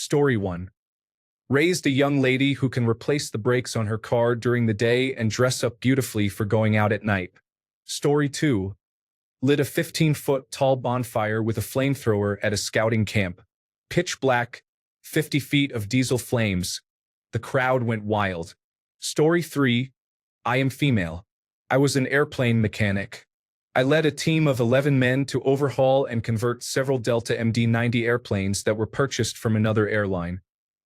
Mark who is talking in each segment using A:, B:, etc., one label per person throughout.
A: Story 1. Raised a young lady who can replace the brakes on her car during the day and dress up beautifully for going out at night. Story 2. Lit a 15-foot tall bonfire with a flamethrower at a scouting camp. Pitch black, 50 feet of diesel flames. The crowd went wild. Story 3. I am female. I was an airplane mechanic. I led a team of 11 men to overhaul and convert several Delta MD-90 airplanes that were purchased from another airline.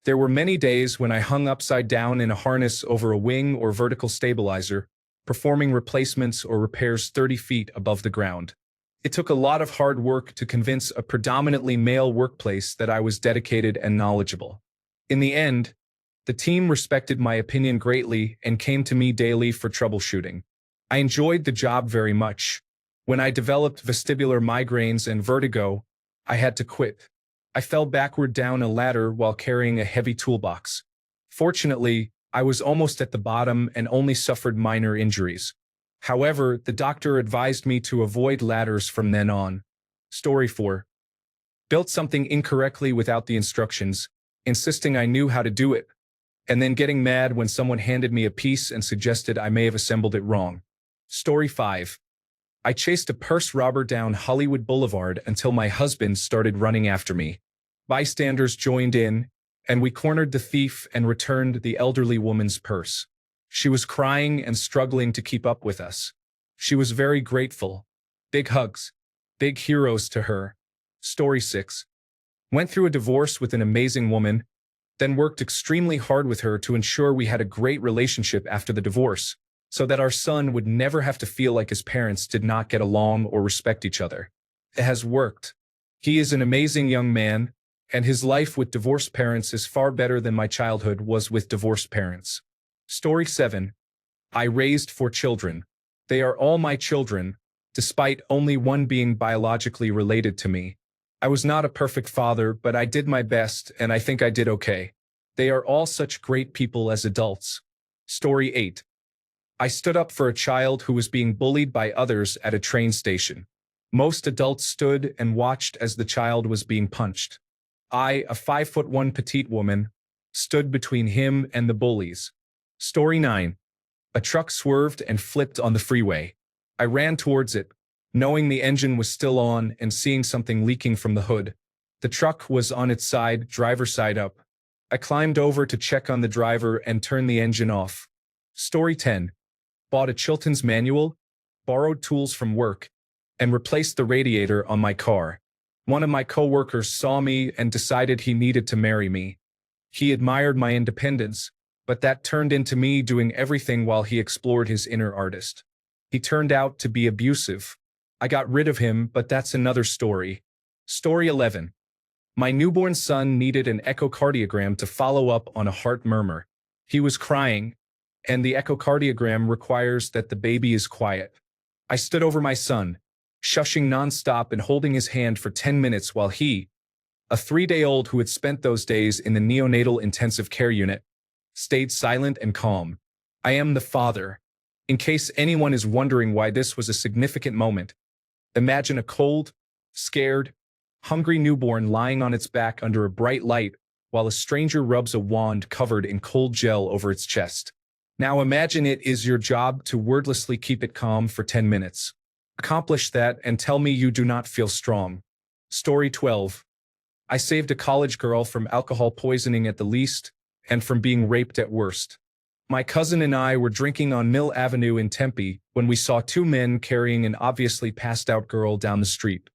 A: There were many days when I hung upside down in a harness over a wing or vertical stabilizer, performing replacements or repairs 30 feet above the ground. It took a lot of hard work to convince a predominantly male workplace that I was dedicated and knowledgeable. In the end, the team respected my opinion greatly and came to me daily for troubleshooting. I enjoyed the job very much. When I developed vestibular migraines and vertigo, I had to quit. I fell backward down a ladder while carrying a heavy toolbox. Fortunately, I was almost at the bottom and only suffered minor injuries. However, the doctor advised me to avoid ladders from then on. Story 4. Built something incorrectly without the instructions, insisting I knew how to do it, and then getting mad when someone handed me a piece and suggested I may have assembled it wrong. Story 5. I chased a purse robber down Hollywood Boulevard until my husband started running after me. Bystanders joined in, and we cornered the thief and returned the elderly woman's purse. She was crying and struggling to keep up with us. She was very grateful. Big hugs. Big heroes to her. Story 6. Went through a divorce with an amazing woman, then worked extremely hard with her to ensure we had a great relationship after the divorce, so that our son would never have to feel like his parents did not get along or respect each other. It has worked. He is an amazing young man, and his life with divorced parents is far better than my childhood was with divorced parents. Story 7. I raised 4 children. They are all my children, despite only one being biologically related to me. I was not a perfect father, but I did my best, and I think I did okay. They are all such great people as adults. Story 8. I stood up for a child who was being bullied by others at a train station. Most adults stood and watched as the child was being punched. I, a 5'1" petite woman, stood between him and the bullies. Story 9. A truck swerved and flipped on the freeway. I ran towards it, knowing the engine was still on and seeing something leaking from the hood. The truck was on its side, driver's side up. I climbed over to check on the driver and turn the engine off. Story 10. Bought a Chilton's manual, borrowed tools from work, and replaced the radiator on my car. One of my coworkers saw me and decided he needed to marry me. He admired my independence, but that turned into me doing everything while he explored his inner artist. He turned out to be abusive. I got rid of him, but that's another story. Story 11. My newborn son needed an echocardiogram to follow up on a heart murmur. He was crying, and the echocardiogram requires that the baby is quiet. I stood over my son, shushing nonstop and holding his hand for 10 minutes while he, a 3-day-old who had spent those days in the neonatal intensive care unit, stayed silent and calm. I am the father. In case anyone is wondering why this was a significant moment, imagine a cold, scared, hungry newborn lying on its back under a bright light while a stranger rubs a wand covered in cold gel over its chest. Now imagine it is your job to wordlessly keep it calm for 10 minutes. Accomplish that and tell me you do not feel strong. Story 12. I saved a college girl from alcohol poisoning at the least and from being raped at worst. My cousin and I were drinking on Mill Avenue in Tempe when we saw 2 men carrying an obviously passed out girl down the street.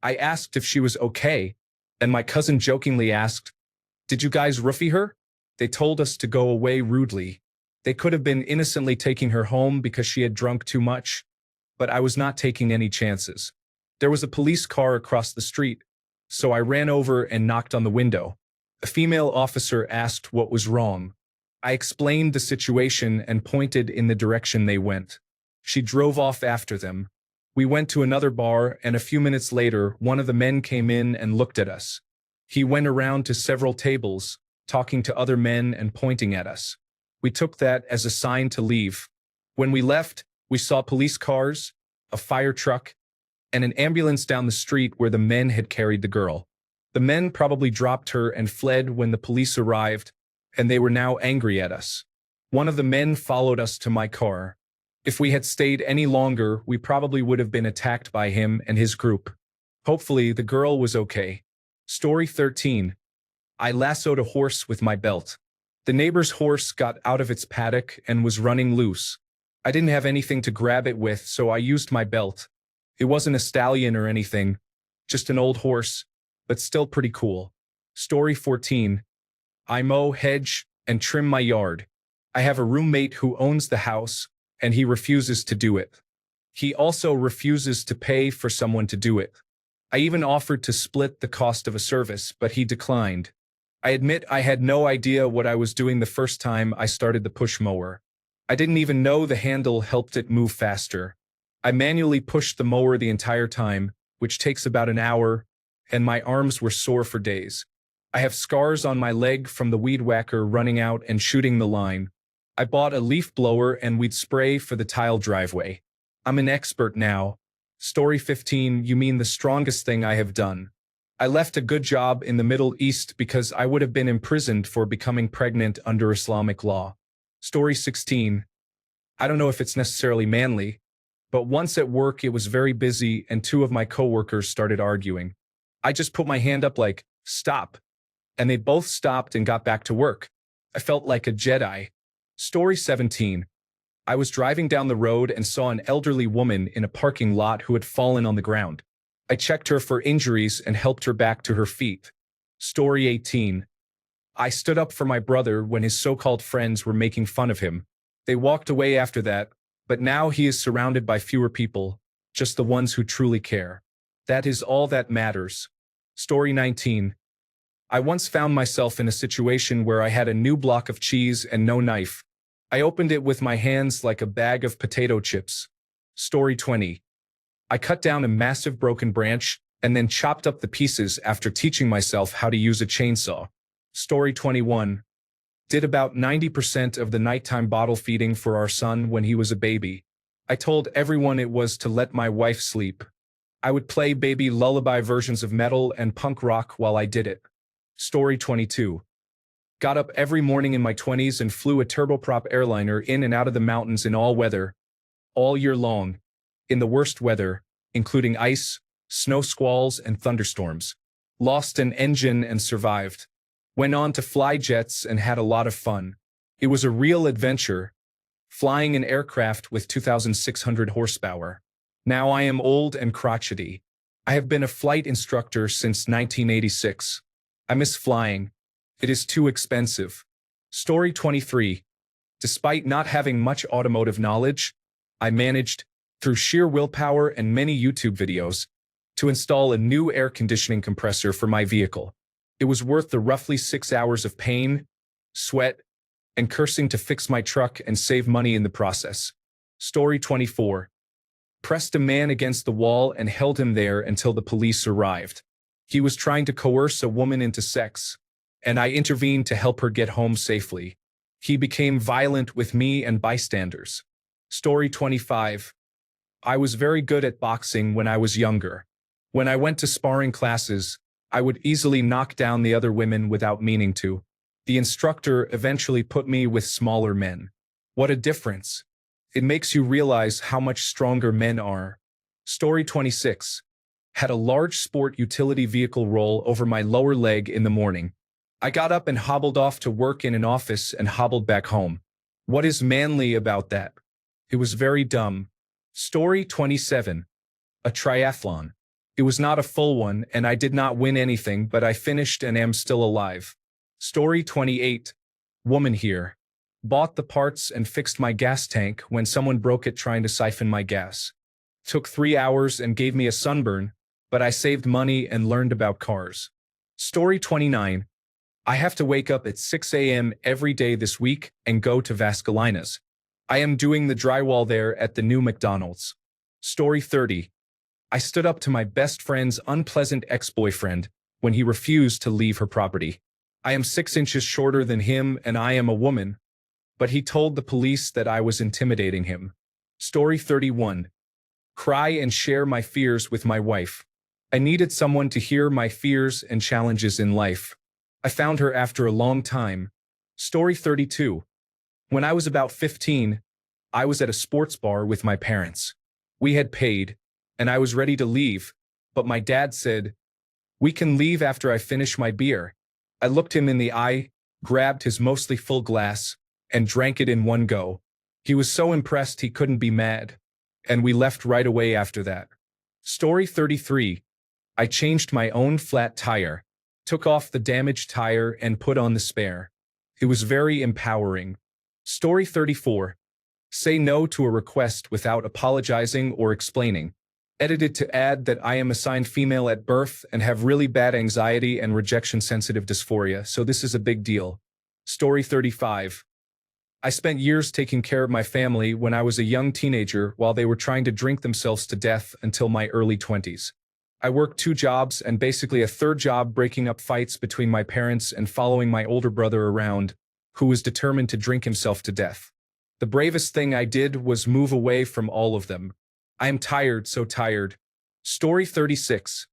A: I asked if she was okay, and my cousin jokingly asked, "Did you guys roofie her?" They told us to go away rudely. They could have been innocently taking her home because she had drunk too much, but I was not taking any chances. There was a police car across the street, so I ran over and knocked on the window. A female officer asked what was wrong. I explained the situation and pointed in the direction they went. She drove off after them. We went to another bar, and a few minutes later, one of the men came in and looked at us. He went around to several tables, talking to other men and pointing at us. We took that as a sign to leave. When we left, we saw police cars, a fire truck, and an ambulance down the street where the men had carried the girl. The men probably dropped her and fled when the police arrived, and they were now angry at us. One of the men followed us to my car. If we had stayed any longer, we probably would have been attacked by him and his group. Hopefully, the girl was okay. Story 13. I lassoed a horse with my belt. The neighbor's horse got out of its paddock and was running loose. I didn't have anything to grab it with, so I used my belt. It wasn't a stallion or anything, just an old horse, but still pretty cool. Story 14. I mow, hedge, and trim my yard. I have a roommate who owns the house, and he refuses to do it. He also refuses to pay for someone to do it. I even offered to split the cost of a service, but he declined. I admit I had no idea what I was doing the first time I started the push mower. I didn't even know the handle helped it move faster. I manually pushed the mower the entire time, which takes about an hour, and my arms were sore for days. I have scars on my leg from the weed whacker running out and shooting the line. I bought a leaf blower and weed spray for the tile driveway. I'm an expert now. Story 15. You mean the strongest thing I have done? I left a good job in the Middle East because I would have been imprisoned for becoming pregnant under Islamic law. Story 16. I don't know if it's necessarily manly, but once at work it was very busy and two of my coworkers started arguing. I just put my hand up like, stop, and they both stopped and got back to work. I felt like a Jedi. Story 17. I was driving down the road and saw an elderly woman in a parking lot who had fallen on the ground. I checked her for injuries and helped her back to her feet. Story 18. I stood up for my brother when his so-called friends were making fun of him. They walked away after that, but now he is surrounded by fewer people, just the ones who truly care. That is all that matters. Story 19. I once found myself in a situation where I had a new block of cheese and no knife. I opened it with my hands like a bag of potato chips. Story 20. I cut down a massive broken branch and then chopped up the pieces after teaching myself how to use a chainsaw. Story 21. Did about 90% of the nighttime bottle feeding for our son when he was a baby. I told everyone it was to let my wife sleep. I would play baby lullaby versions of metal and punk rock while I did it. Story 22. Got up every morning in my 20s and flew a turboprop airliner in and out of the mountains in all weather, all year long. In the worst weather, including ice, snow squalls, and thunderstorms. Lost an engine and survived. Went on to fly jets and had a lot of fun. It was a real adventure, flying an aircraft with 2,600 horsepower. Now I am old and crotchety. I have been a flight instructor since 1986. I miss flying. It is too expensive. Story 23. Despite not having much automotive knowledge, I managed, through sheer willpower and many YouTube videos, to install a new air conditioning compressor for my vehicle. It was worth the roughly 6 hours of pain, sweat, and cursing to fix my truck and save money in the process. Story 24. Pressed a man against the wall and held him there until the police arrived. He was trying to coerce a woman into sex, and I intervened to help her get home safely. He became violent with me and bystanders. Story 25. I was very good at boxing when I was younger. When I went to sparring classes, I would easily knock down the other women without meaning to. The instructor eventually put me with smaller men. What a difference. It makes you realize how much stronger men are. Story 26. Had a large sport utility vehicle roll over my lower leg in the morning. I got up and hobbled off to work in an office and hobbled back home. What is manly about that? It was very dumb. Story 27. A triathlon. It was not a full one, and I did not win anything, but I finished and am still alive. Story 28. Woman here. Bought the parts and fixed my gas tank when someone broke it trying to siphon my gas. Took 3 hours and gave me a sunburn, but I saved money and learned about cars. Story 29. I have to wake up at 6 a.m. every day this week and go to Vascolinas. I am doing the drywall there at the new McDonald's. Story 30. I stood up to my best friend's unpleasant ex-boyfriend when he refused to leave her property. I am 6 inches shorter than him and I am a woman, but he told the police that I was intimidating him. Story 31. Cry and share my fears with my wife. I needed someone to hear my fears and challenges in life. I found her after a long time. Story 32. When I was about 15, I was at a sports bar with my parents. We had paid, and I was ready to leave, but my dad said, "We can leave after I finish my beer." I looked him in the eye, grabbed his mostly full glass, and drank it in one go. He was so impressed he couldn't be mad, and we left right away after that. Story 33. I changed my own flat tire, took off the damaged tire and put on the spare. It was very empowering. Story 34. Say no to a request without apologizing or explaining. Edited to add that I am assigned female at birth and have really bad anxiety and rejection-sensitive dysphoria, so this is a big deal. Story 35. I spent years taking care of my family when I was a young teenager while they were trying to drink themselves to death until my early 20s. I worked 2 jobs and basically a third job breaking up fights between my parents and following my older brother around, who was determined to drink himself to death. The bravest thing I did was move away from all of them. I am tired, so tired. Story 36.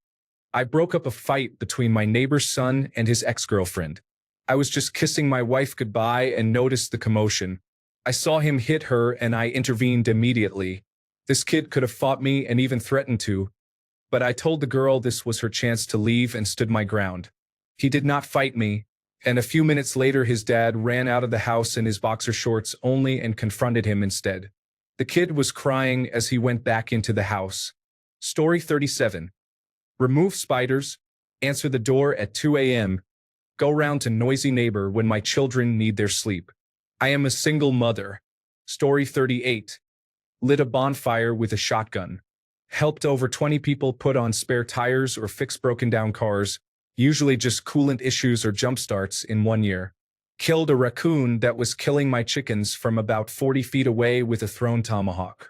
A: I broke up a fight between my neighbor's son and his ex-girlfriend. I was just kissing my wife goodbye and noticed the commotion. I saw him hit her and I intervened immediately. This kid could have fought me and even threatened to, but I told the girl this was her chance to leave and stood my ground. He did not fight me, and a few minutes later his dad ran out of the house in his boxer shorts only and confronted him instead. The kid was crying as he went back into the house. Story 37. Remove spiders, answer the door at 2 a.m., go round to noisy neighbor when my children need their sleep. I am a single mother. Story 38. Lit a bonfire with a shotgun. Helped over 20 people put on spare tires or fix broken down cars, usually just coolant issues or jump starts, in 1 year. Killed a raccoon that was killing my chickens from about 40 feet away with a thrown tomahawk.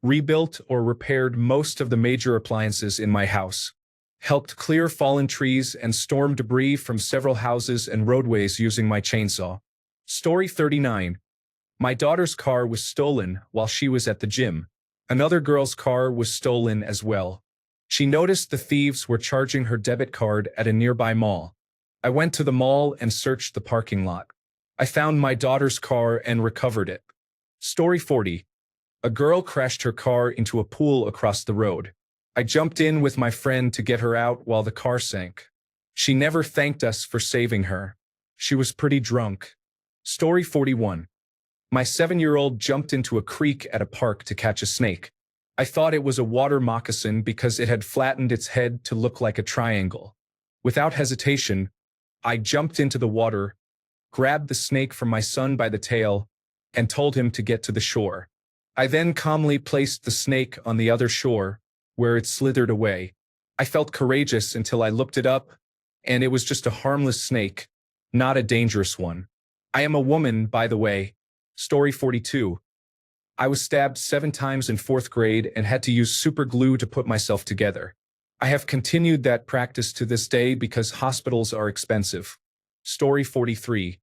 A: Rebuilt or repaired most of the major appliances in my house. Helped clear fallen trees and storm debris from several houses and roadways using my chainsaw. Story 39. My daughter's car was stolen while she was at the gym. Another girl's car was stolen as well. She noticed the thieves were charging her debit card at a nearby mall. I went to the mall and searched the parking lot. I found my daughter's car and recovered it. Story 40. A girl crashed her car into a pool across the road. I jumped in with my friend to get her out while the car sank. She never thanked us for saving her. She was pretty drunk. Story 41. My 7-year-old jumped into a creek at a park to catch a snake. I thought it was a water moccasin because it had flattened its head to look like a triangle. Without hesitation, I jumped into the water, grabbed the snake from my son by the tail, and told him to get to the shore. I then calmly placed the snake on the other shore, where it slithered away. I felt courageous until I looked it up, and it was just a harmless snake, not a dangerous one. I am a woman, by the way. Story 42. I was stabbed 7 times in 4th grade and had to use super glue to put myself together. I have continued that practice to this day because hospitals are expensive. Story 43.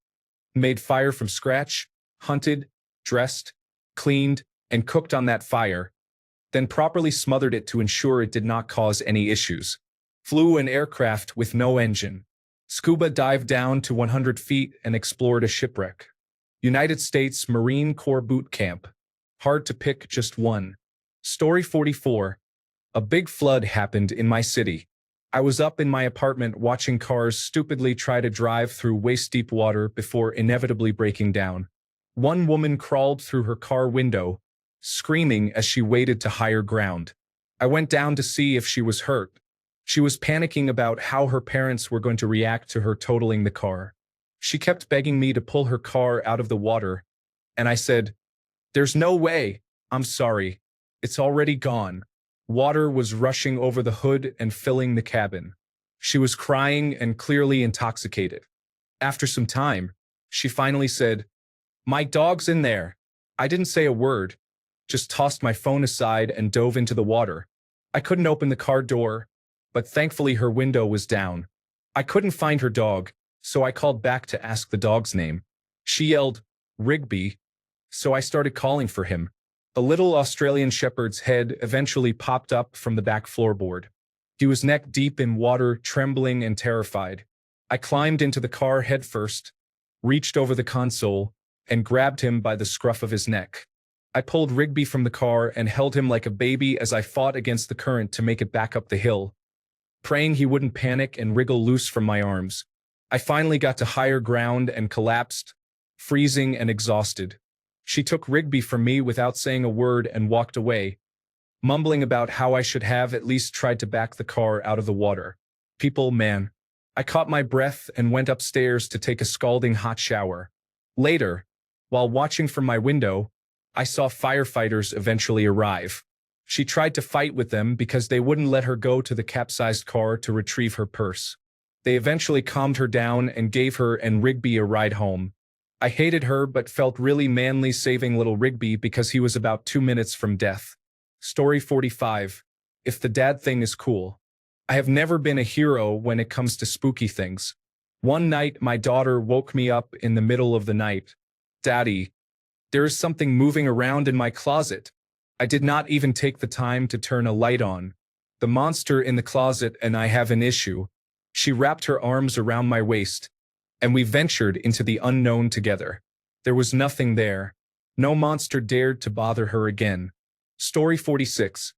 A: Made fire from scratch, hunted, dressed, cleaned, and cooked on that fire, then properly smothered it to ensure it did not cause any issues. Flew an aircraft with no engine. Scuba dived down to 100 feet and explored a shipwreck. United States Marine Corps boot camp. Hard to pick just one. Story 44. A big flood happened in my city. I was up in my apartment watching cars stupidly try to drive through waist-deep water before inevitably breaking down. One woman crawled through her car window, screaming as she waded to higher ground. I went down to see if she was hurt. She was panicking about how her parents were going to react to her totaling the car. She kept begging me to pull her car out of the water, and I said, "There's no way. I'm sorry. It's already gone." Water was rushing over the hood and filling the cabin. She was crying and clearly intoxicated. After some time, she finally said, "My dog's in there." I didn't say a word, just tossed my phone aside and dove into the water. I couldn't open the car door, but thankfully her window was down. I couldn't find her dog, so I called back to ask the dog's name. She yelled, "Rigby," so I started calling for him. A little Australian shepherd's head eventually popped up from the back floorboard. He was neck deep in water, trembling and terrified. I climbed into the car headfirst, reached over the console, and grabbed him by the scruff of his neck. I pulled Rigby from the car and held him like a baby as I fought against the current to make it back up the hill, praying he wouldn't panic and wriggle loose from my arms. I finally got to higher ground and collapsed, freezing and exhausted. She took Rigby from me without saying a word and walked away, mumbling about how I should have at least tried to back the car out of the water. People, man. I caught my breath and went upstairs to take a scalding hot shower. Later, while watching from my window, I saw firefighters eventually arrive. She tried to fight with them because they wouldn't let her go to the capsized car to retrieve her purse. They eventually calmed her down and gave her and Rigby a ride home. I hated her but felt really manly saving little Rigby because he was about 2 minutes from death. Story 45. If the dad thing is cool. I have never been a hero when it comes to spooky things. One night, my daughter woke me up in the middle of the night. "Daddy, there is something moving around in my closet." I did not even take the time to turn a light on. "The monster in the closet and I have an issue." She wrapped her arms around my waist, and we ventured into the unknown together. There was nothing there. No monster dared to bother her again. Story 46.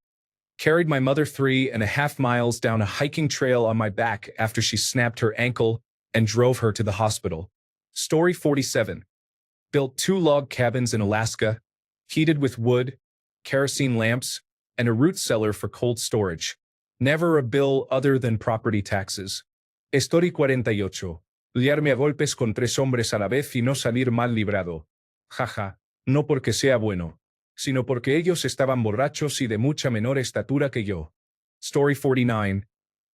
A: Carried my mother 3.5 miles down a hiking trail on my back after she snapped her ankle and drove her to the hospital. Story 47. Built 2 log cabins in Alaska, heated with wood, kerosene lamps, and a root cellar for cold storage. Never a bill other than property taxes. Story 48. Liarme a golpes con 3 hombres a la vez y no salir mal librado. Jaja, no porque sea bueno, sino porque ellos estaban borrachos y de mucha menor estatura que yo. Story 49.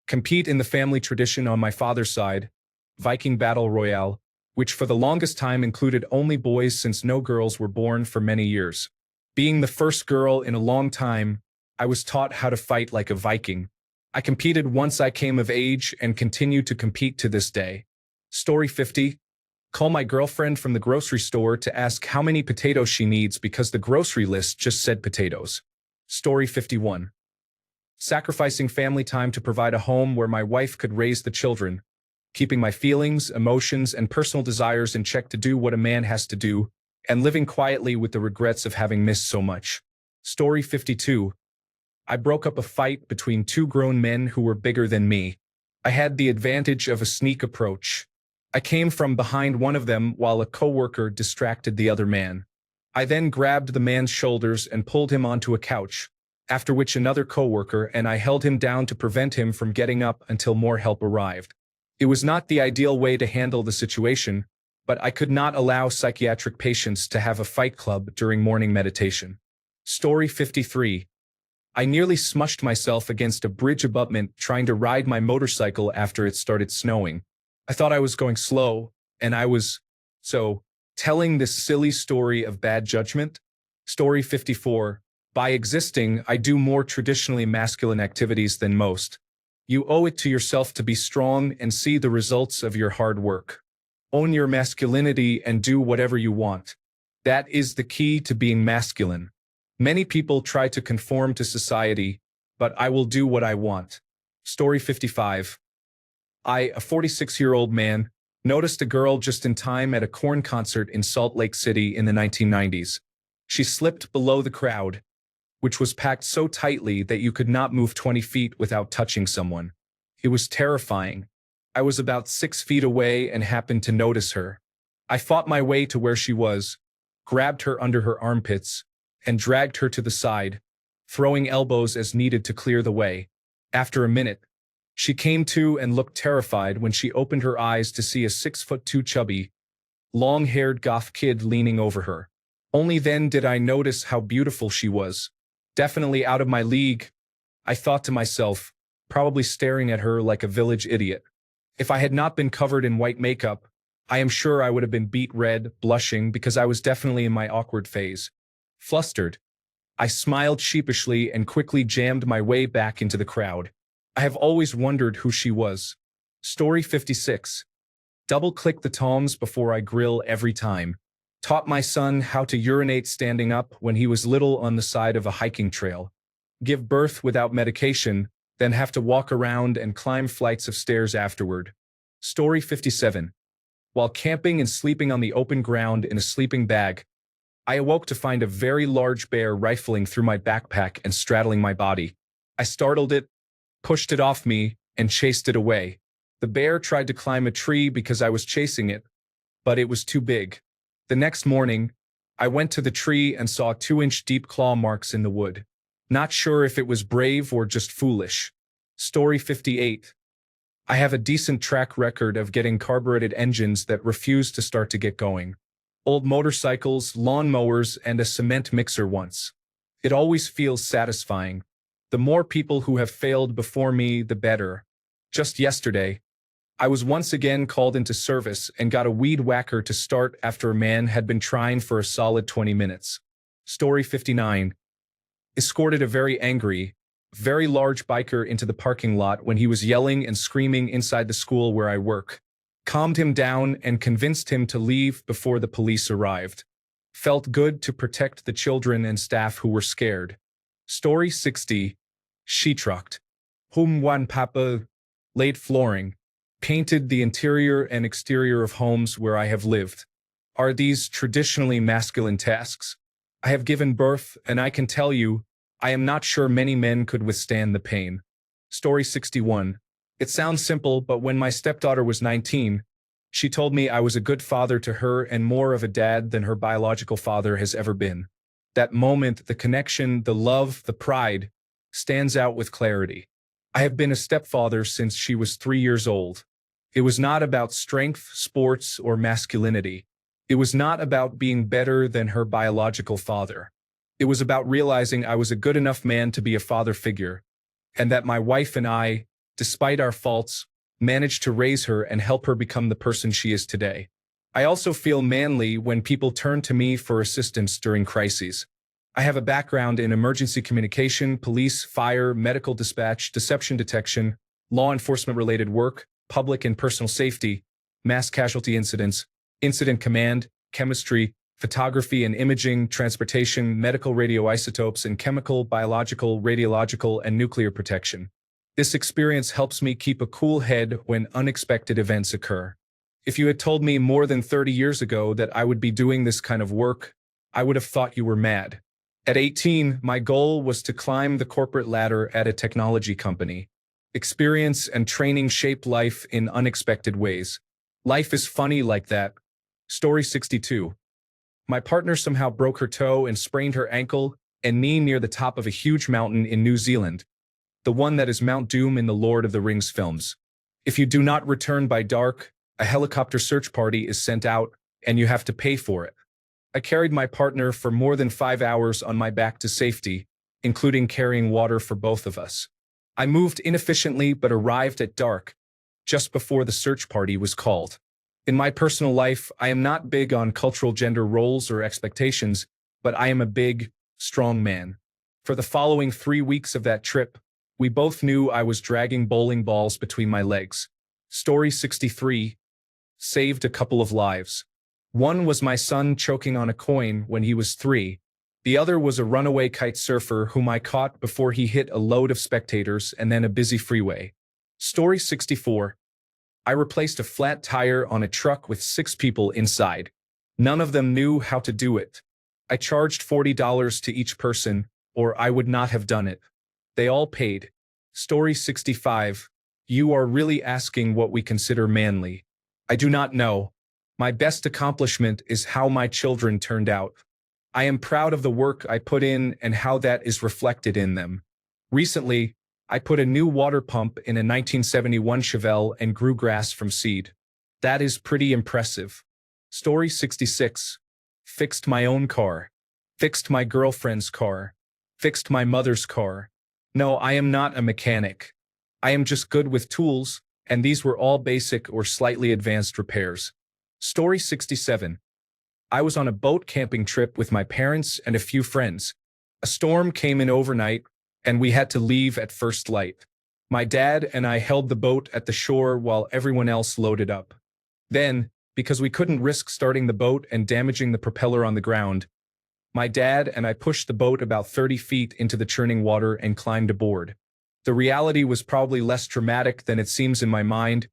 A: Compete in the family tradition on my father's side, Viking Battle Royale, which for the longest time included only boys since no girls were born for many years. Being the first girl in a long time, I was taught how to fight like a Viking. I competed once I came of age and continue to compete to this day. Story 50. Call my girlfriend from the grocery store to ask how many potatoes she needs because the grocery list just said potatoes. Story 51. Sacrificing family time to provide a home where my wife could raise the children, keeping my feelings, emotions, and personal desires in check to do what a man has to do, and living quietly with the regrets of having missed so much. Story 52. I broke up a fight between 2 grown men who were bigger than me. I had the advantage of a sneak approach. I came from behind one of them while a coworker distracted the other man. I then grabbed the man's shoulders and pulled him onto a couch, after which another coworker and I held him down to prevent him from getting up until more help arrived. It was not the ideal way to handle the situation, but I could not allow psychiatric patients to have a fight club during morning meditation. Story 53. I nearly smushed myself against a bridge abutment trying to ride my motorcycle after it started snowing. I thought I was going slow, and I was, telling this silly story of bad judgment. Story 54. By existing, I do more traditionally masculine activities than most. You owe it to yourself to be strong and see the results of your hard work. Own your masculinity and do whatever you want. That is the key to being masculine. Many people try to conform to society, but I will do what I want. Story 55. I, a 46-year-old man, noticed a girl just in time at a Korn concert in Salt Lake City in the 1990s. She slipped below the crowd, which was packed so tightly that you could not move 20 feet without touching someone. It was terrifying. I was about 6 feet away and happened to notice her. I fought my way to where she was, grabbed her under her armpits, and dragged her to the side, throwing elbows as needed to clear the way. After a minute, she came to and looked terrified when she opened her eyes to see a 6'2" chubby, long-haired goth kid leaning over her. Only then did I notice how beautiful she was. Definitely out of my league, I thought to myself, probably staring at her like a village idiot. If I had not been covered in white makeup, I am sure I would have been beet red, blushing because I was definitely in my awkward phase. Flustered, I smiled sheepishly and quickly jammed my way back into the crowd. I have always wondered who she was. Story 56. Double-click the toms before I grill every time. Taught my son how to urinate standing up when he was little on the side of a hiking trail. Give birth without medication, then have to walk around and climb flights of stairs afterward. Story 57. While camping and sleeping on the open ground in a sleeping bag, I awoke to find a very large bear rifling through my backpack and straddling my body. I startled it, pushed it off me, and chased it away. The bear tried to climb a tree because I was chasing it, but it was too big. The next morning, I went to the tree and saw 2-inch deep claw marks in the wood. Not sure if it was brave or just foolish. Story 58. I have a decent track record of getting carbureted engines that refuse to start to get going. Old motorcycles, lawnmowers, and a cement mixer once. It always feels satisfying. The more people who have failed before me, the better. Just yesterday, I was once again called into service and got a weed whacker to start after a man had been trying for a solid 20 minutes. Story 59. Escorted a very angry, very large biker into the parking lot when he was yelling and screaming inside the school where I work. Calmed him down and convinced him to leave before the police arrived. Felt good to protect the children and staff who were scared. Story 60. Sheetrocked. One papa. Laid flooring. Painted the interior and exterior of homes where I have lived. Are these traditionally masculine tasks? I have given birth, and I can tell you, I am not sure many men could withstand the pain. Story 61. It sounds simple, but when my stepdaughter was 19, she told me I was a good father to her and more of a dad than her biological father has ever been. That moment, the connection, the love, the pride, stands out with clarity. I have been a stepfather since she was 3 years old. It was not about strength, sports, or masculinity. It was not about being better than her biological father. It was about realizing I was a good enough man to be a father figure, and that my wife and I, despite our faults, managed to raise her and help her become the person she is today. I also feel manly when people turn to me for assistance during crises. I have a background in emergency communication, police, fire, medical dispatch, deception detection, law enforcement-related work, public and personal safety, mass casualty incidents, incident command, chemistry, photography and imaging, transportation, medical radioisotopes, and chemical, biological, radiological, and nuclear protection. This experience helps me keep a cool head when unexpected events occur. If you had told me more than 30 years ago that I would be doing this kind of work, I would have thought you were mad. At 18, my goal was to climb the corporate ladder at a technology company. Experience and training shape life in unexpected ways. Life is funny like that. Story 62. My partner somehow broke her toe and sprained her ankle and knee near the top of a huge mountain in New Zealand, the one that is Mount Doom in the Lord of the Rings films. If you do not return by dark, a helicopter search party is sent out, and you have to pay for it. I carried my partner for more than 5 hours on my back to safety, including carrying water for both of us. I moved inefficiently but arrived at dark, just before the search party was called. In my personal life, I am not big on cultural gender roles or expectations, but I am a big, strong man. For the following 3 weeks of that trip, we both knew I was dragging bowling balls between my legs. Story 63. Saved a couple of lives. One was my son choking on a coin when he was 3. The other was a runaway kite surfer whom I caught before he hit a load of spectators and then a busy freeway. Story 64. I replaced a flat tire on a truck with 6 people inside. None of them knew how to do it. I charged $40 to each person, or I would not have done it. They all paid. Story 65. You are really asking what we consider manly. I do not know. My best accomplishment is how my children turned out. I am proud of the work I put in and how that is reflected in them. Recently, I put a new water pump in a 1971 Chevelle and grew grass from seed. That is pretty impressive. Story 66. Fixed my own car. Fixed my girlfriend's car. Fixed my mother's car. No, I am not a mechanic. I am just good with tools, and these were all basic or slightly advanced repairs. Story 67. I was on a boat camping trip with my parents and a few friends. A storm came in overnight, and we had to leave at first light. My dad and I held the boat at the shore while everyone else loaded up. Then, because we couldn't risk starting the boat and damaging the propeller on the ground, my dad and I pushed the boat about 30 feet into the churning water and climbed aboard. The reality was probably less dramatic than it seems in my mind,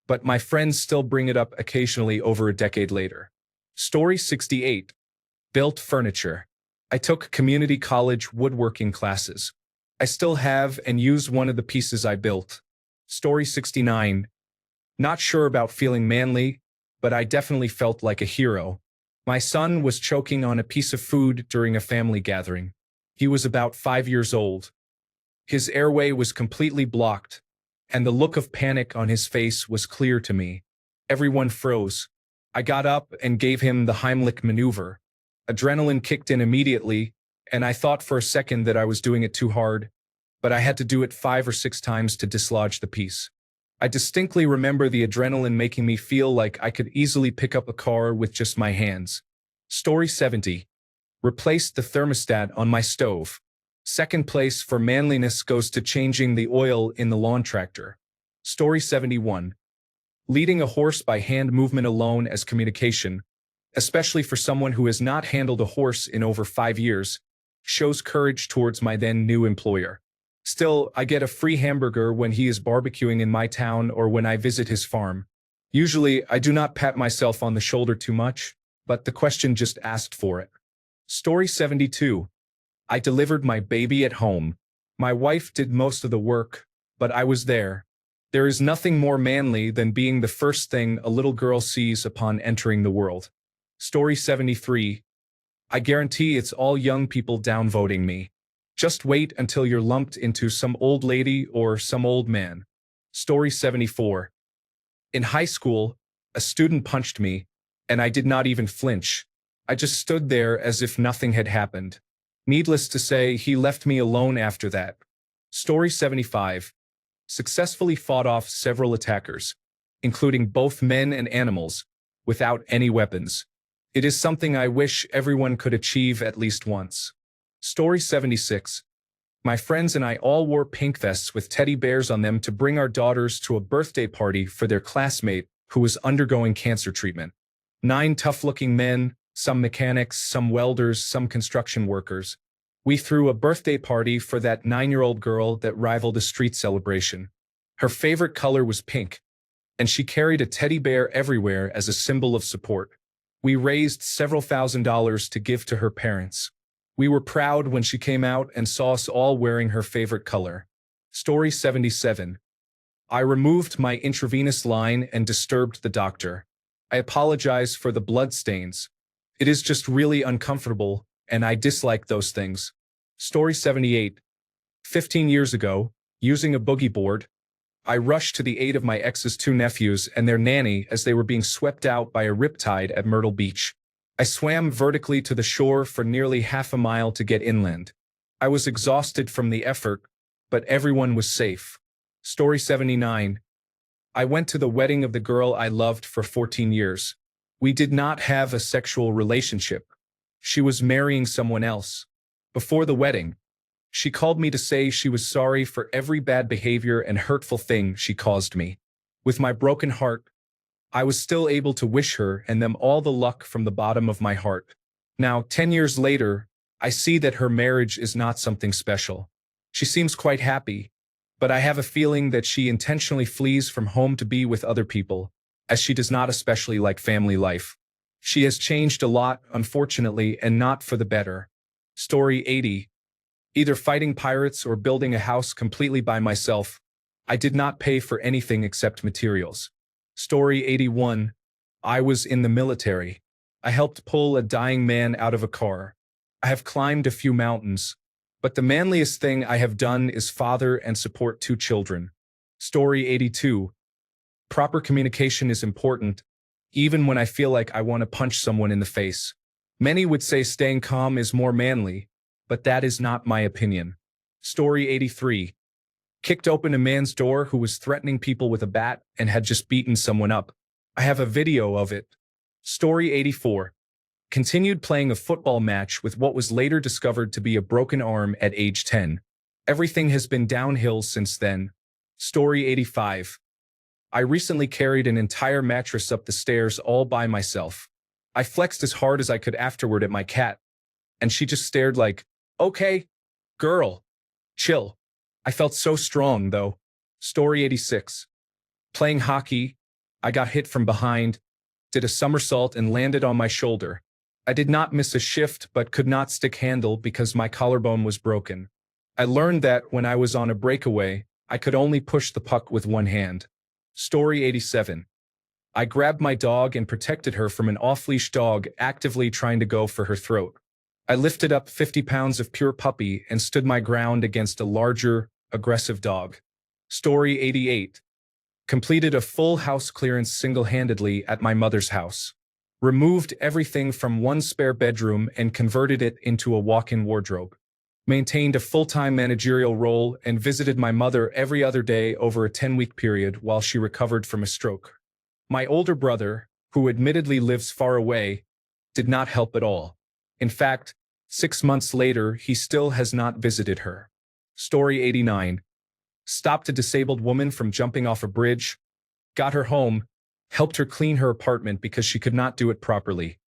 A: but my friends still bring it up occasionally over a decade later. Story 68. Built furniture. I took community college woodworking classes. I still have and use one of the pieces I built. Story 69. Not sure about feeling manly, but I definitely felt like a hero. My son was choking on a piece of food during a family gathering. He was about 5 years old. His airway was completely blocked, and the look of panic on his face was clear to me. Everyone froze. I got up and gave him the Heimlich maneuver. Adrenaline kicked in immediately, and I thought for a second that I was doing it too hard, but I had to do it 5 or 6 times to dislodge the piece. I distinctly remember the adrenaline making me feel like I could easily pick up a car with just my hands. Story 70. Replaced the thermostat on my stove. Second place for manliness goes to changing the oil in the lawn tractor. Story 71. Leading a horse by hand movement alone as communication, especially for someone who has not handled a horse in over 5 years, shows courage towards my then new employer. Still, I get a free hamburger when he is barbecuing in my town or when I visit his farm. Usually, I do not pat myself on the shoulder too much, but the question just asked for it. Story 72. I delivered my baby at home. My wife did most of the work, but I was there. There is nothing more manly than being the first thing a little girl sees upon entering the world. Story 73. I guarantee it's all young people downvoting me. Just wait until you're lumped into some old lady or some old man. Story 74. In high school, a student punched me, and I did not even flinch. I just stood there as if nothing had happened. Needless to say, he left me alone after that. Story 75. Successfully fought off several attackers, including both men and animals, without any weapons. It is something I wish everyone could achieve at least once. Story 76. My friends and I all wore pink vests with teddy bears on them to bring our daughters to a birthday party for their classmate who was undergoing cancer treatment. 9 tough-looking men, some mechanics, some welders, some construction workers. We threw a birthday party for that 9-year-old girl that rivaled a street celebration. Her favorite color was pink, and she carried a teddy bear everywhere as a symbol of support. We raised several $1,000s to give to her parents. We were proud when she came out and saw us all wearing her favorite color. Story 77. I removed my intravenous line and disturbed the doctor. I apologize for the blood stains. It is just really uncomfortable, and I dislike those things. Story 78. 15 years ago, using a boogie board, I rushed to the aid of my ex's 2 nephews and their nanny as they were being swept out by a riptide at Myrtle Beach. I swam vertically to the shore for nearly half a mile to get inland. I was exhausted from the effort, but everyone was safe. Story 79. I went to the wedding of the girl I loved for 14 years. We did not have a sexual relationship. She was marrying someone else. Before the wedding, she called me to say she was sorry for every bad behavior and hurtful thing she caused me. With my broken heart, I was still able to wish her and them all the luck from the bottom of my heart. Now, 10 years later, I see that her marriage is not something special. She seems quite happy, but I have a feeling that she intentionally flees from home to be with other people, as she does not especially like family life. She has changed a lot, unfortunately, and not for the better. Story 80. Either fighting pirates or building a house completely by myself. I did not pay for anything except materials. Story 81. I was in the military. I helped pull a dying man out of a car. I have climbed a few mountains, but the manliest thing I have done is father and support 2 children. Story 82. Proper communication is important, even when I feel like I want to punch someone in the face. Many would say staying calm is more manly, but that is not my opinion. Story 83. Kicked open a man's door who was threatening people with a bat and had just beaten someone up. I have a video of it. Story 84. Continued playing a football match with what was later discovered to be a broken arm at age 10. Everything has been downhill since then. Story 85. I recently carried an entire mattress up the stairs all by myself. I flexed as hard as I could afterward at my cat, and she just stared like, "Okay, girl, chill." I felt so strong, though. Story 86. Playing hockey, I got hit from behind, did a somersault and landed on my shoulder. I did not miss a shift but could not stick handle because my collarbone was broken. I learned that when I was on a breakaway, I could only push the puck with one hand. Story 87. I grabbed my dog and protected her from an off-leash dog actively trying to go for her throat. I lifted up 50 pounds of pure puppy and stood my ground against a larger, aggressive dog. Story 88. Completed a full house clearance single-handedly at my mother's house. Removed everything from one spare bedroom and converted it into a walk-in wardrobe. Maintained a full-time managerial role and visited my mother every other day over a 10-week period while she recovered from a stroke. My older brother, who admittedly lives far away, did not help at all. In fact, 6 months later, he still has not visited her. Story 89. Stopped a disabled woman from jumping off a bridge, got her home, helped her clean her apartment because she could not do it properly,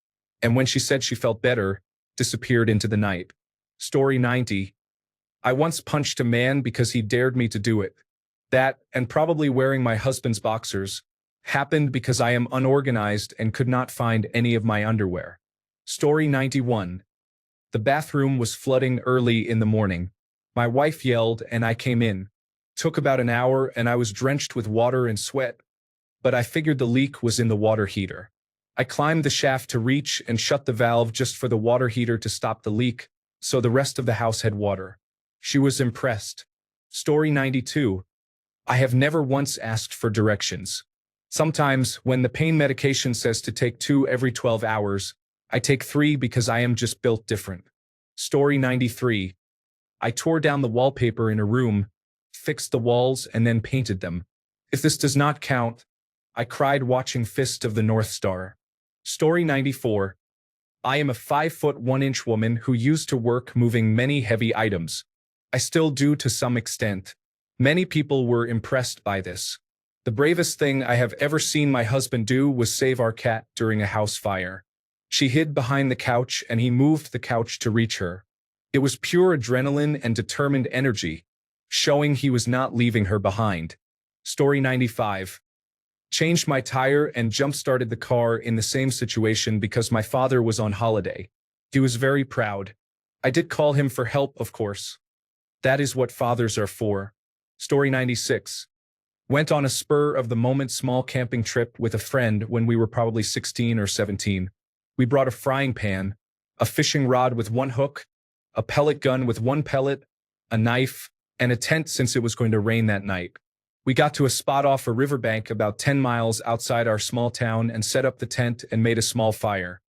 A: and when she said she felt better, disappeared into the night. Story 90. I once punched a man because he dared me to do it. That, and probably wearing my husband's boxers, happened because I am unorganized and could not find any of my underwear. Story 91. The bathroom was flooding early in the morning. My wife yelled and I came in. Took about an hour and I was drenched with water and sweat, but I figured the leak was in the water heater. I climbed the shaft to reach and shut the valve just for the water heater to stop the leak, so the rest of the house had water. She was impressed. Story 92. I have never once asked for directions. Sometimes, when the pain medication says to take 2 every 12 hours, I take 3 because I am just built different. Story 93. I tore down the wallpaper in a room, fixed the walls, and then painted them. If this does not count, I cried watching Fist of the North Star. Story 94. I am a 5'1" woman who used to work moving many heavy items. I still do to some extent. Many people were impressed by this. The bravest thing I have ever seen my husband do was save our cat during a house fire. She hid behind the couch and he moved the couch to reach her. It was pure adrenaline and determined energy, showing he was not leaving her behind. Story 95. Changed my tire and jump-started the car in the same situation because my father was on holiday. He was very proud. I did call him for help, of course. That is what fathers are for. Story 96. Went on a spur-of-the-moment small camping trip with a friend when we were probably 16 or 17. We brought a frying pan, a fishing rod with one hook, a pellet gun with one pellet, a knife, and a tent since it was going to rain that night. We got to a spot off a riverbank about 10 miles outside our small town and set up the tent and made a small fire.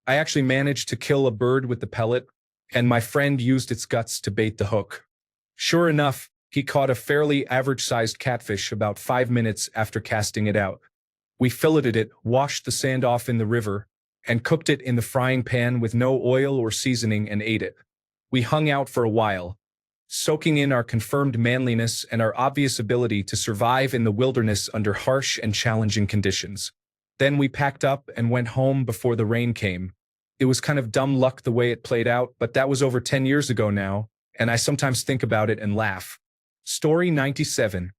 A: I actually managed to kill a bird with the pellet, and my friend used its guts to bait the hook. Sure enough, he caught a fairly average-sized catfish about 5 minutes after casting it out. We filleted it, washed the sand off in the river, and cooked it in the frying pan with no oil or seasoning and ate it. We hung out for a while, soaking in our confirmed manliness and our obvious ability to survive in the wilderness under harsh and challenging conditions. Then we packed up and went home before the rain came. It was kind of dumb luck the way it played out, but that was over 10 years ago now, and I sometimes think about it and laugh. Story 97.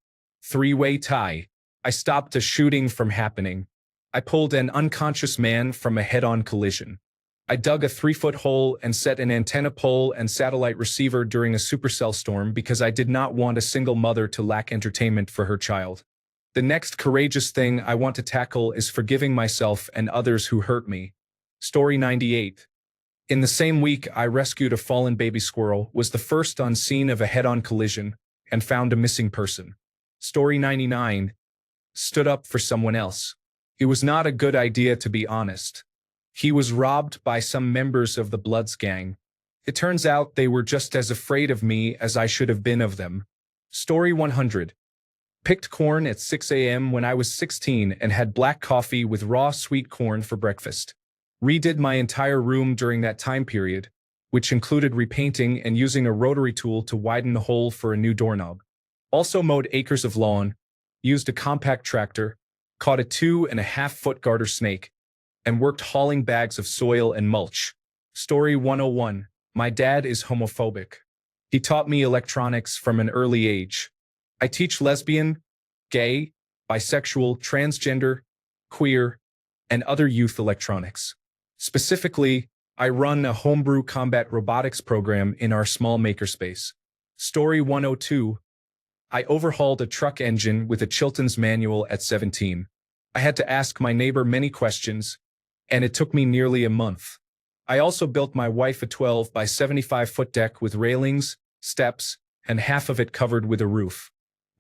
A: Three-way tie. I stopped a shooting from happening. I pulled an unconscious man from a head-on collision. I dug a 3-foot hole and set an antenna pole and satellite receiver during a supercell storm because I did not want a single mother to lack entertainment for her child. The next courageous thing I want to tackle is forgiving myself and others who hurt me. Story 98. In the same week I rescued a fallen baby squirrel, was the first on scene of a head-on collision, and found a missing person. Story 99. Stood up for someone else. It was not a good idea, to be honest. He was robbed by some members of the Bloods gang. It turns out they were just as afraid of me as I should have been of them. Story 100. Picked corn at 6 a.m. when I was 16 and had black coffee with raw sweet corn for breakfast. Redid my entire room during that time period, which included repainting and using a rotary tool to widen the hole for a new doorknob. Also mowed acres of lawn, used a compact tractor, caught a 2.5-foot garter snake, and worked hauling bags of soil and mulch. Story 101. My dad is homophobic. He taught me electronics from an early age. I teach lesbian, gay, bisexual, transgender, queer, and other youth electronics. Specifically, I run a homebrew combat robotics program in our small makerspace. Story 102. I overhauled a truck engine with a Chilton's manual at 17. I had to ask my neighbor many questions, and it took me nearly a month. I also built my wife a 12 by 75-foot deck with railings, steps, and half of it covered with a roof.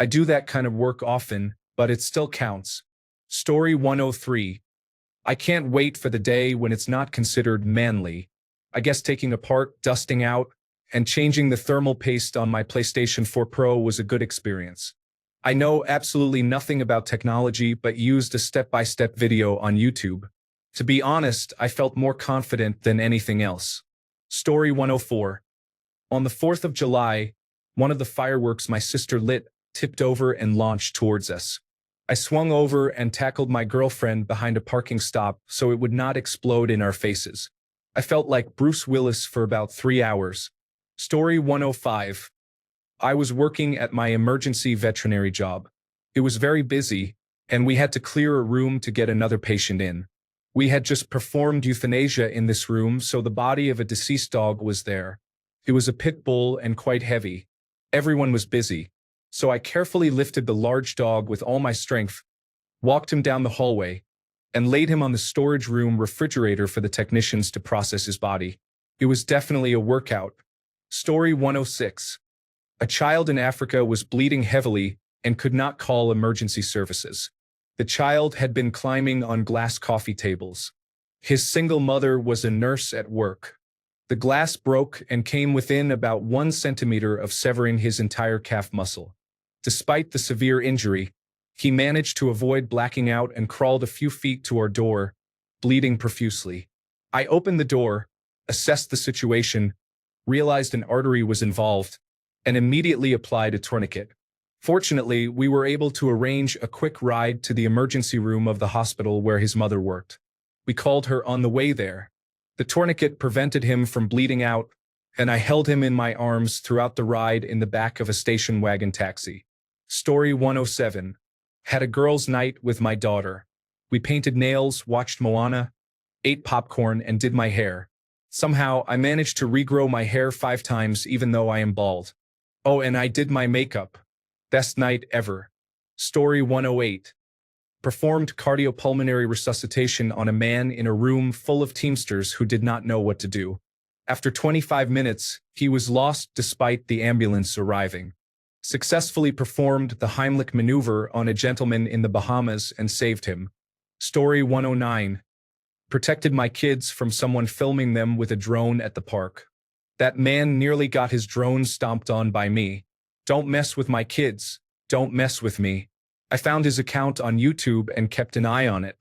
A: I do that kind of work often, but it still counts. Story 103. I can't wait for the day when it's not considered manly. I guess taking apart, dusting out, and changing the thermal paste on my PlayStation 4 Pro was a good experience. I know absolutely nothing about technology but used a step-by-step video on YouTube. To be honest, I felt more confident than anything else. Story 104. On the 4th of July, one of the fireworks my sister lit tipped over and launched towards us. I swung over and tackled my girlfriend behind a parking stop so it would not explode in our faces. I felt like Bruce Willis for about 3 hours. Story 105. I was working at my emergency veterinary job. It was very busy, and we had to clear a room to get another patient in. We had just performed euthanasia in this room, so the body of a deceased dog was there. It was a pit bull and quite heavy. Everyone was busy, so I carefully lifted the large dog with all my strength, walked him down the hallway, and laid him on the storage room refrigerator for the technicians to process his body. It was definitely a workout. Story 106. A child in Africa was bleeding heavily and could not call emergency services. The child had been climbing on glass coffee tables. His single mother was a nurse at work. The glass broke and came within about 1 centimeter of severing his entire calf muscle. Despite the severe injury, he managed to avoid blacking out and crawled a few feet to our door, bleeding profusely. I opened the door, assessed the situation, realized an artery was involved, and immediately applied a tourniquet. Fortunately, we were able to arrange a quick ride to the emergency room of the hospital where his mother worked. We called her on the way there. The tourniquet prevented him from bleeding out, and I held him in my arms throughout the ride in the back of a station wagon taxi. Story 107. Had a girls' night with my daughter. We painted nails, watched Moana, ate popcorn, and did my hair. Somehow, I managed to regrow my hair 5 times even though I am bald. Oh, and I did my makeup. Best night ever. Story 108. Performed cardiopulmonary resuscitation on a man in a room full of Teamsters who did not know what to do. After 25 minutes, he was lost despite the ambulance arriving. Successfully performed the Heimlich maneuver on a gentleman in the Bahamas and saved him. Story 109. Protected my kids from someone filming them with a drone at the park. That man nearly got his drone stomped on by me. Don't mess with my kids. Don't mess with me. I found his account on YouTube and kept an eye on it.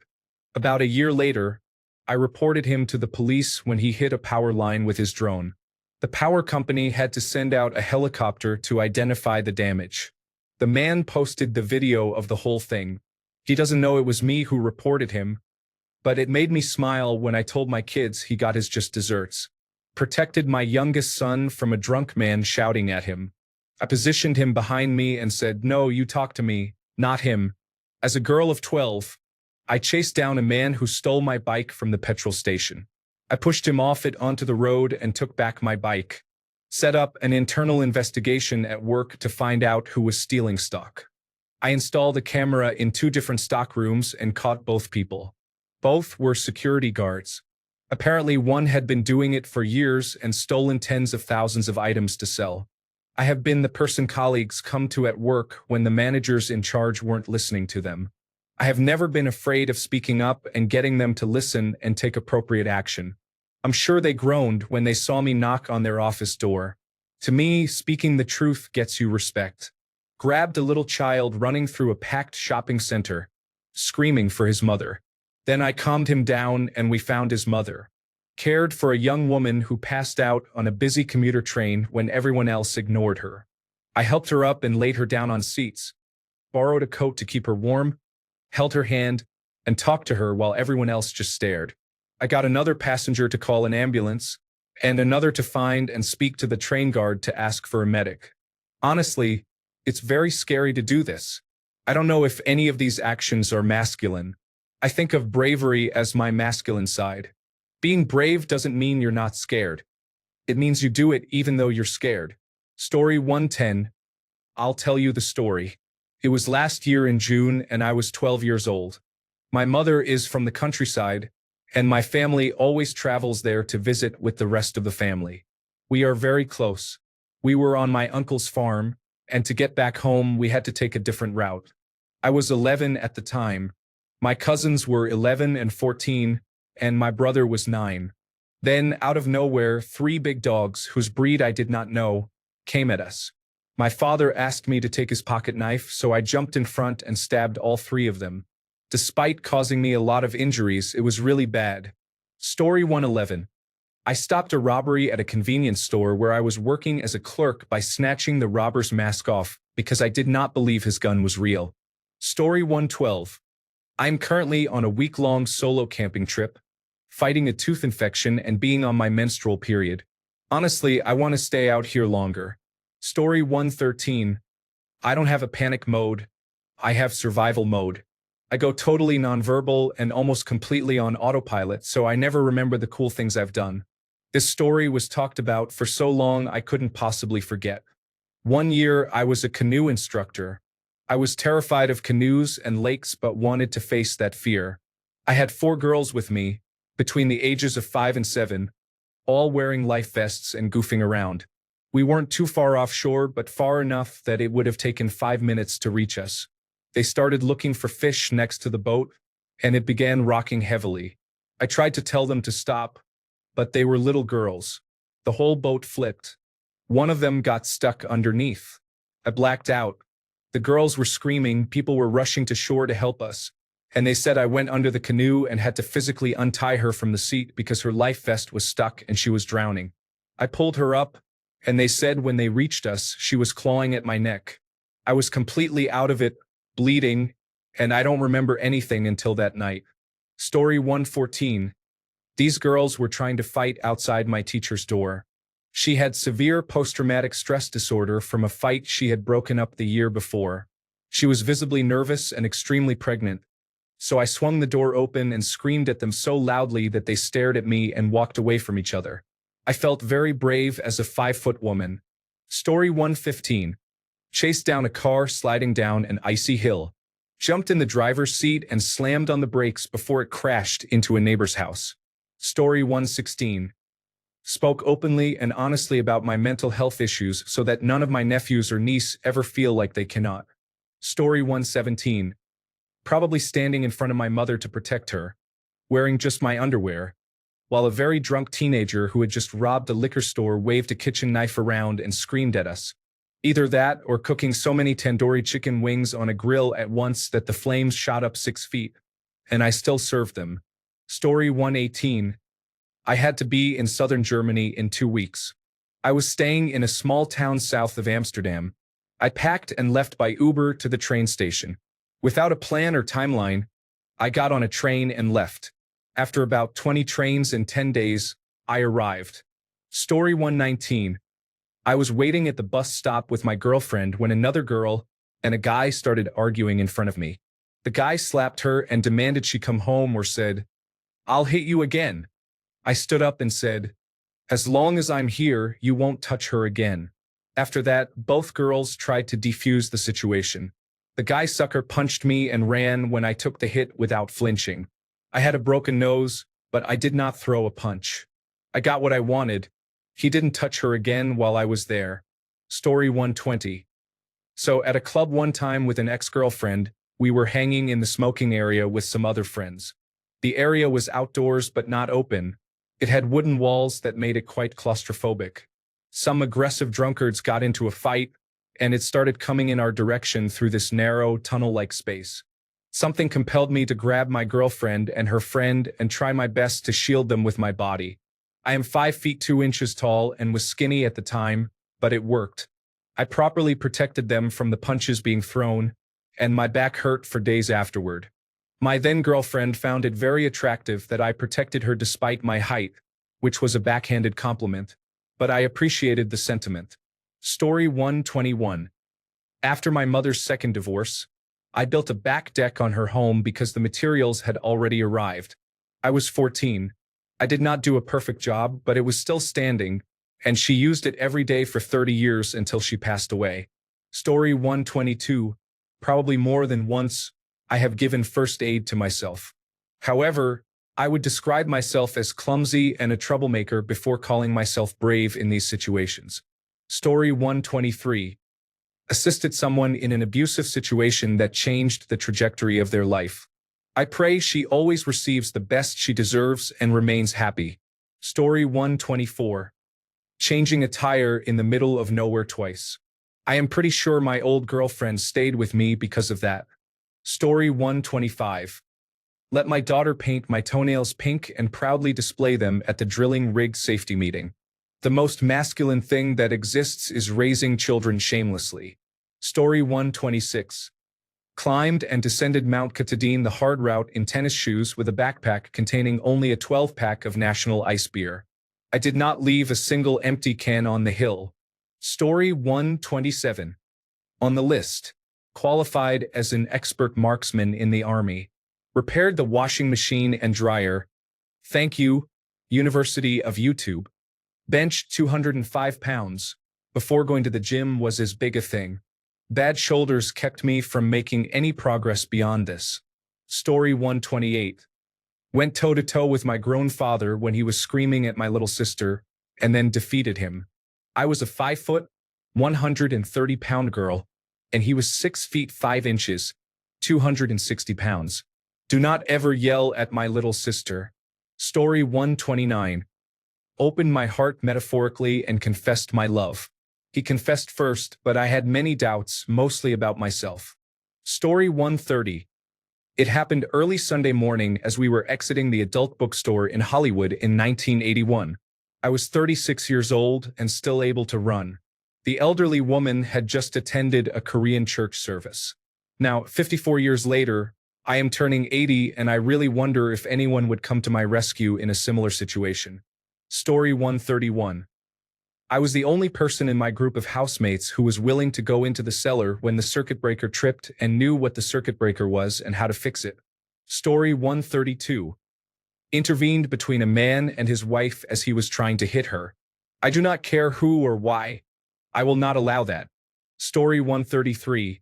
A: About a year later, I reported him to the police when he hit a power line with his drone. The power company had to send out a helicopter to identify the damage. The man posted the video of the whole thing. He doesn't know it was me who reported him, but it made me smile when I told my kids he got his just desserts. Protected my youngest son from a drunk man shouting at him. I positioned him behind me and said, "No, you talk to me, not him." As a girl of 12, I chased down a man who stole my bike from the petrol station. I pushed him off it onto the road and took back my bike. Set up an internal investigation at work to find out who was stealing stock. I installed a camera in 2 different stock rooms and caught both people. Both were security guards. Apparently, one had been doing it for years and stolen tens of thousands of items to sell. I have been the person colleagues come to at work when the managers in charge weren't listening to them. I have never been afraid of speaking up and getting them to listen and take appropriate action. I'm sure they groaned when they saw me knock on their office door. To me, speaking the truth gets you respect. Grabbed a little child running through a packed shopping center, screaming for his mother. Then I calmed him down and we found his mother. Cared for a young woman who passed out on a busy commuter train when everyone else ignored her. I helped her up and laid her down on seats, borrowed a coat to keep her warm, held her hand, and talked to her while everyone else just stared. I got another passenger to call an ambulance, and another to find and speak to the train guard to ask for a medic. Honestly, it's very scary to do this. I don't know if any of these actions are masculine. I think of bravery as my masculine side. Being brave doesn't mean you're not scared. It means you do it even though you're scared. Story 110. I'll tell you the story. It was last year in June and I was 12 years old. My mother is from the countryside, and my family always travels there to visit with the rest of the family. We are very close. We were on my uncle's farm, and to get back home we had to take a different route. I was 11 at the time. My cousins were 11 and 14, and my brother was 9. Then, out of nowhere, 3 big dogs, whose breed I did not know, came at us. My father asked me to take his pocket knife, so I jumped in front and stabbed all 3 of them. Despite causing me a lot of injuries, it was really bad. Story 111. I stopped a robbery at a convenience store where I was working as a clerk by snatching the robber's mask off because I did not believe his gun was real. Story 112. I'm currently on a week-long solo camping trip, fighting a tooth infection and being on my menstrual period. Honestly, I want to stay out here longer. Story 113. I don't have a panic mode. I have survival mode. I go totally nonverbal and almost completely on autopilot, so I never remember the cool things I've done. This story was talked about for so long I couldn't possibly forget. One year, I was a canoe instructor. I was terrified of canoes and lakes but wanted to face that fear. I had 4 girls with me, between the ages of 5 and 7, all wearing life vests and goofing around. We weren't too far offshore, but far enough that it would have taken 5 minutes to reach us. They started looking for fish next to the boat, and it began rocking heavily. I tried to tell them to stop, but they were little girls. The whole boat flipped. One of them got stuck underneath. I blacked out. The girls were screaming, people were rushing to shore to help us, and they said I went under the canoe and had to physically untie her from the seat because her life vest was stuck and she was drowning. I pulled her up, and they said when they reached us, she was clawing at my neck. I was completely out of it, bleeding, and I don't remember anything until that night. Story 114. These girls were trying to fight outside my teacher's door. She had severe post-traumatic stress disorder from a fight she had broken up the year before. She was visibly nervous and extremely pregnant. So I swung the door open and screamed at them so loudly that they stared at me and walked away from each other. I felt very brave as a 5-foot woman. Story 115. Chased down a car sliding down an icy hill. Jumped in the driver's seat and slammed on the brakes before it crashed into a neighbor's house. Story 116. Spoke openly and honestly about my mental health issues so that none of my nephews or niece ever feel like they cannot. Story 117. Probably standing in front of my mother to protect her, wearing just my underwear, while a very drunk teenager who had just robbed a liquor store waved a kitchen knife around and screamed at us. Either that or cooking so many tandoori chicken wings on a grill at once that the flames shot up 6 feet, and I still served them. Story 118. I had to be in southern Germany in 2 weeks. I was staying in a small town south of Amsterdam. I packed and left by Uber to the train station. Without a plan or timeline, I got on a train and left. After about 20 trains in 10 days, I arrived. Story 119. I was waiting at the bus stop with my girlfriend when another girl and a guy started arguing in front of me. The guy slapped her and demanded she come home or said, "I'll hit you again." I stood up and said, "As long as I'm here, you won't touch her again." After that, both girls tried to defuse the situation. The guy sucker punched me and ran when I took the hit without flinching. I had a broken nose, but I did not throw a punch. I got what I wanted. He didn't touch her again while I was there. Story 120. So at a club one time with an ex-girlfriend, we were hanging in the smoking area with some other friends. The area was outdoors but not open. It had wooden walls that made it quite claustrophobic. Some aggressive drunkards got into a fight, and it started coming in our direction through this narrow, tunnel-like space. Something compelled me to grab my girlfriend and her friend and try my best to shield them with my body. I am 5 feet 2 inches tall and was skinny at the time, but it worked. I properly protected them from the punches being thrown, and my back hurt for days afterward. My then-girlfriend found it very attractive that I protected her despite my height. which was a backhanded compliment, but I appreciated the sentiment. Story 121. After my mother's second divorce, I built a back deck on her home because the materials had already arrived. I was 14. I did not do a perfect job, but it was still standing, and she used it every day for 30 years until she passed away. Story 122. Probably more than once, I have given first aid to myself. However, I would describe myself as clumsy and a troublemaker before calling myself brave in these situations. Story 123. Assisted someone in an abusive situation that changed the trajectory of their life. I pray she always receives the best she deserves and remains happy. Story 124. Changing a tire in the middle of nowhere twice. I am pretty sure my old girlfriend stayed with me because of that. Story 125. Let my daughter paint my toenails pink and proudly display them at the drilling rig safety meeting. The most masculine thing that exists is raising children shamelessly. Story 126. Climbed and descended Mount Katahdin the hard route in tennis shoes with a backpack containing only a 12-pack of National Ice beer. I did not leave a single empty can on the hill. Story 127. On the list. Qualified as an expert marksman in the Army. Repaired the washing machine and dryer. Thank you, University of YouTube. Benched 205 pounds. Before going to the gym was as big a thing. Bad shoulders kept me from making any progress beyond this. Story 128. Went toe-to-toe with my grown father when he was screaming at my little sister, and then defeated him. I was a 5-foot, 130-pound girl, and he was 6 feet 5 inches, 260 pounds. Do not ever yell at my little sister. Story 129. Opened my heart metaphorically and confessed my love. He confessed first, but I had many doubts, mostly about myself. Story 130. It happened early Sunday morning as we were exiting the adult bookstore in Hollywood in 1981. I was 36 years old and still able to run. The elderly woman had just attended a Korean church service. Now, 54 years later, I am turning 80 and I really wonder if anyone would come to my rescue in a similar situation. Story 131. I was the only person in my group of housemates who was willing to go into the cellar when the circuit breaker tripped and knew what the circuit breaker was and how to fix it. Story 132. Intervened between a man and his wife as he was trying to hit her. I do not care who or why. I will not allow that. Story 133.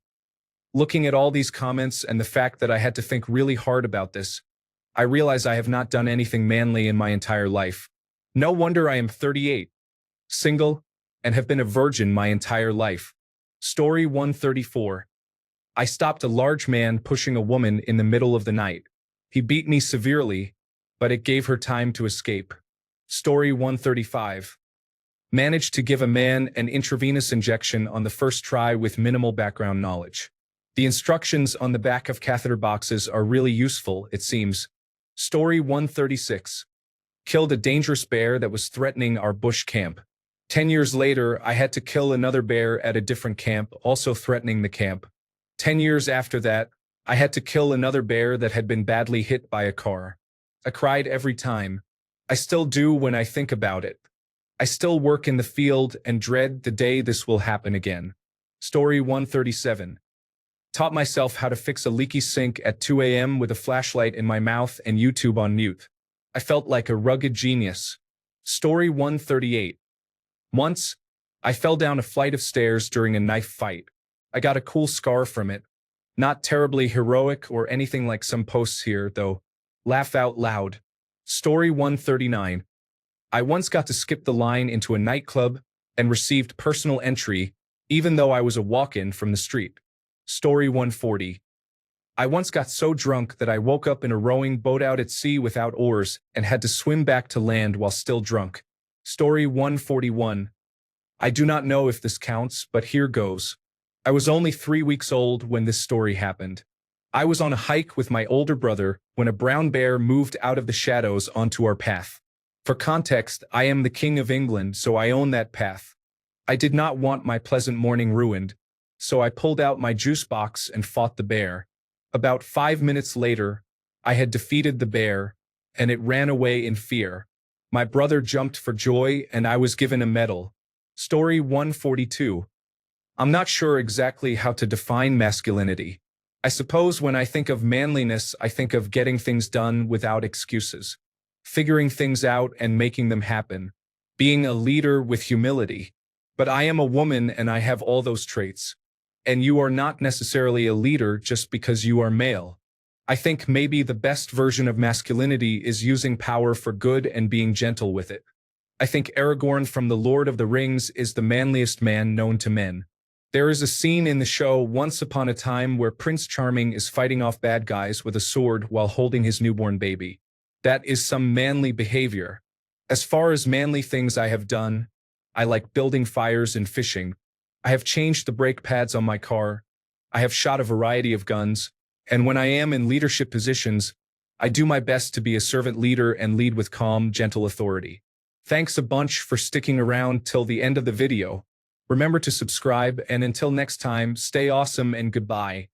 A: Looking at all these comments and the fact that I had to think really hard about this, I realize I have not done anything manly in my entire life. No wonder I am 38, single, and have been a virgin my entire life. Story 134. I stopped a large man pushing a woman in the middle of the night. He beat me severely, but it gave her time to escape. Story 135. Managed to give a man an intravenous injection on the first try with minimal background knowledge. The instructions on the back of catheter boxes are really useful, it seems. Story 136. Killed a dangerous bear that was threatening our bush camp. 10 years later, I had to kill another bear at a different camp, also threatening the camp. 10 years after that, I had to kill another bear that had been badly hit by a car. I cried every time. I still do when I think about it. I still work in the field and dread the day this will happen again. Story 137. Taught myself how to fix a leaky sink at 2 a.m. with a flashlight in my mouth and YouTube on mute. I felt like a rugged genius. Story 138. Once, I fell down a flight of stairs during a knife fight. I got a cool scar from it. Not terribly heroic or anything like some posts here, though. Laugh out loud. Story 139. I once got to skip the line into a nightclub and received personal entry, even though I was a walk-in from the street. Story 140. I once got so drunk that I woke up in a rowing boat out at sea without oars and had to swim back to land while still drunk. Story 141. I do not know if this counts, but here goes. I was only 3 weeks old when this story happened. I was on a hike with my older brother when a brown bear moved out of the shadows onto our path. For context, I am the King of England, so I own that path. I did not want my pleasant morning ruined, so I pulled out my juice box and fought the bear. About 5 minutes later, I had defeated the bear, and it ran away in fear. My brother jumped for joy and I was given a medal. Story 142. I'm not sure exactly how to define masculinity. I suppose when I think of manliness, I think of getting things done without excuses, figuring things out and making them happen, being a leader with humility. But I am a woman and I have all those traits. And you are not necessarily a leader just because you are male. I think maybe the best version of masculinity is using power for good and being gentle with it. I think Aragorn from The Lord of the Rings is the manliest man known to men. There is a scene in the show Once Upon a Time where Prince Charming is fighting off bad guys with a sword while holding his newborn baby. That is some manly behavior. As far as manly things I have done, I like building fires and fishing. I have changed the brake pads on my car. I have shot a variety of guns. And when I am in leadership positions, I do my best to be a servant leader and lead with calm, gentle authority. Thanks a bunch for sticking around till the end of the video. Remember to subscribe, and until next time, stay awesome and goodbye.